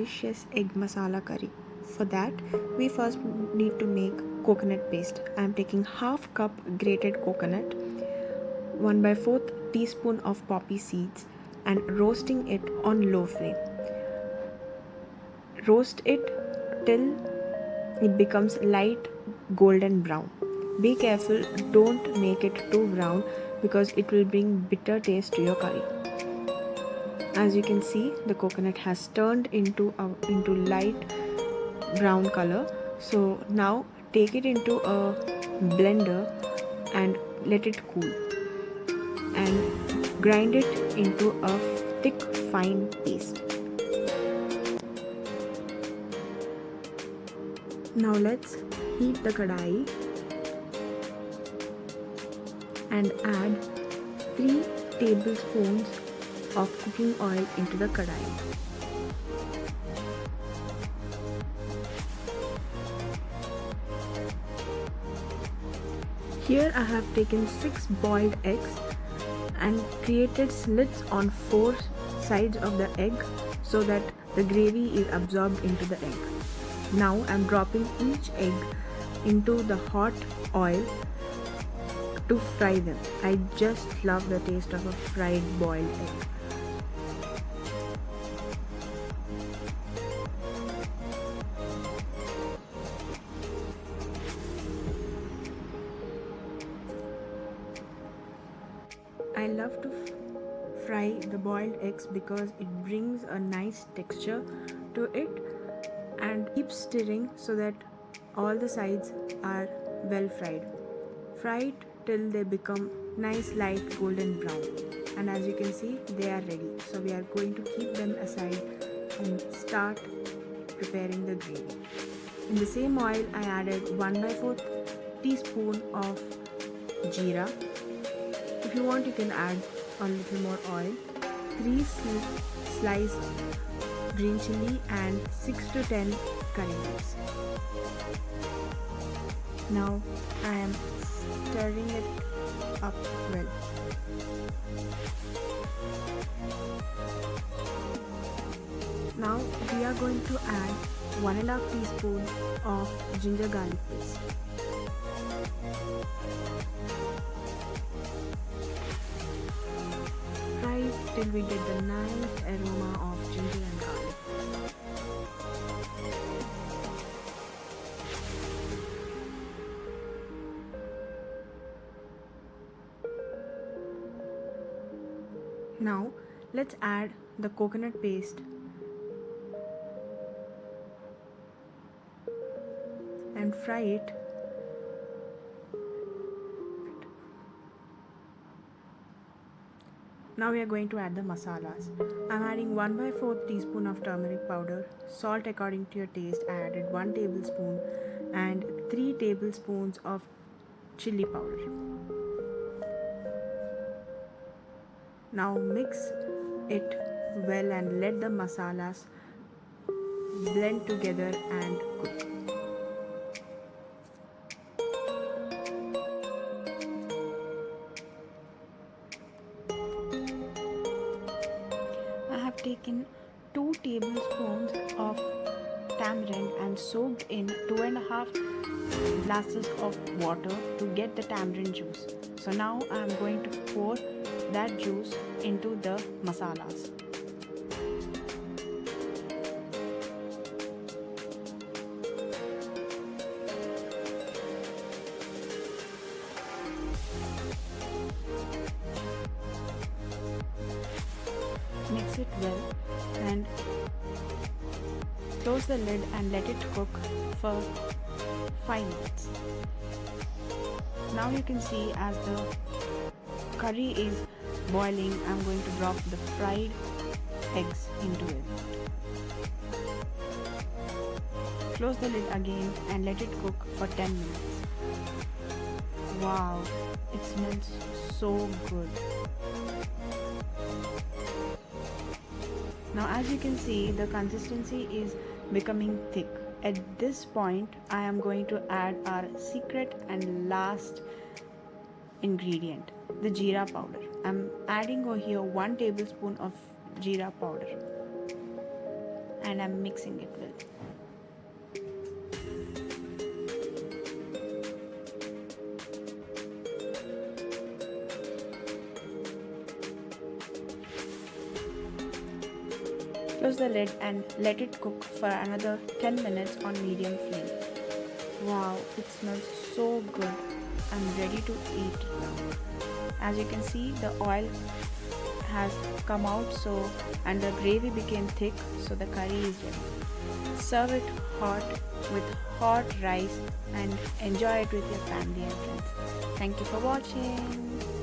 delicious egg masala curry. For that, we first need to make coconut paste. I am taking half cup grated coconut, 1 by 4th teaspoon of poppy seeds, and roasting it on low flame. Roast it till it becomes light golden brown. Be careful, don't make it too brown because it will bring bitter taste to your curry. As you can see, the coconut has turned into light brown color. So now take it into a blender and let it cool and grind it into a thick fine paste. Now let's heat the kadai and add 3 tablespoons of cooking oil into the kadai. Here I have taken 6 boiled eggs and created slits on 4 sides of the egg so that the gravy is absorbed into the egg. Now I am dropping each egg into the hot oil to fry them. I just love the taste of a fried boiled egg. I love to fry the boiled eggs because it brings a nice texture to it and keep stirring so that all the sides are well fried. Fry it till they become nice light golden brown, and as you can see, they are ready. So we are going to keep them aside and start preparing the gravy. In the same oil, I added 1 by 4th teaspoon of jeera. If you want, you can add a little more oil, 3 sliced green chilli and 6 to 10 curry leaves. Now I am stirring it up well. Now we are going to add 1.5 teaspoon of ginger garlic paste. Fry it till we get the nice aroma of ginger and garlic. Now let's add the coconut paste and fry it. Now we are going to add the masalas. I am adding 1 by 4th teaspoon of turmeric powder, salt according to your taste. I added 1 tablespoon and 3 tablespoons of chilli powder. Now mix it well and let the masalas blend together and cook. I have taken 2 tablespoons of tamarind and soaked in 2.5 glasses of water to get the tamarind juice. So now I am going to pour that juice into the masalas. Mix it well and close the lid and let it cook for 5 minutes. Now you can see as the curry is boiling, I'm going to drop the fried eggs into it. Close the lid again and let it cook for 10 minutes. Wow, it smells so good. Now as you can see, the consistency is becoming thick. At this point, I am going to add our secret and last ingredient, the jeera powder. I'm adding over here 1 tablespoon of jeera powder. and I'm mixing it well. Close the lid and let it cook for another 10 minutes on medium flame. Wow, it smells so good. I'm ready to eat now. As you can see, the oil has come out and the gravy became thick, so the curry is ready. Serve it hot with hot rice and enjoy it with your family and friends. Thank you for watching.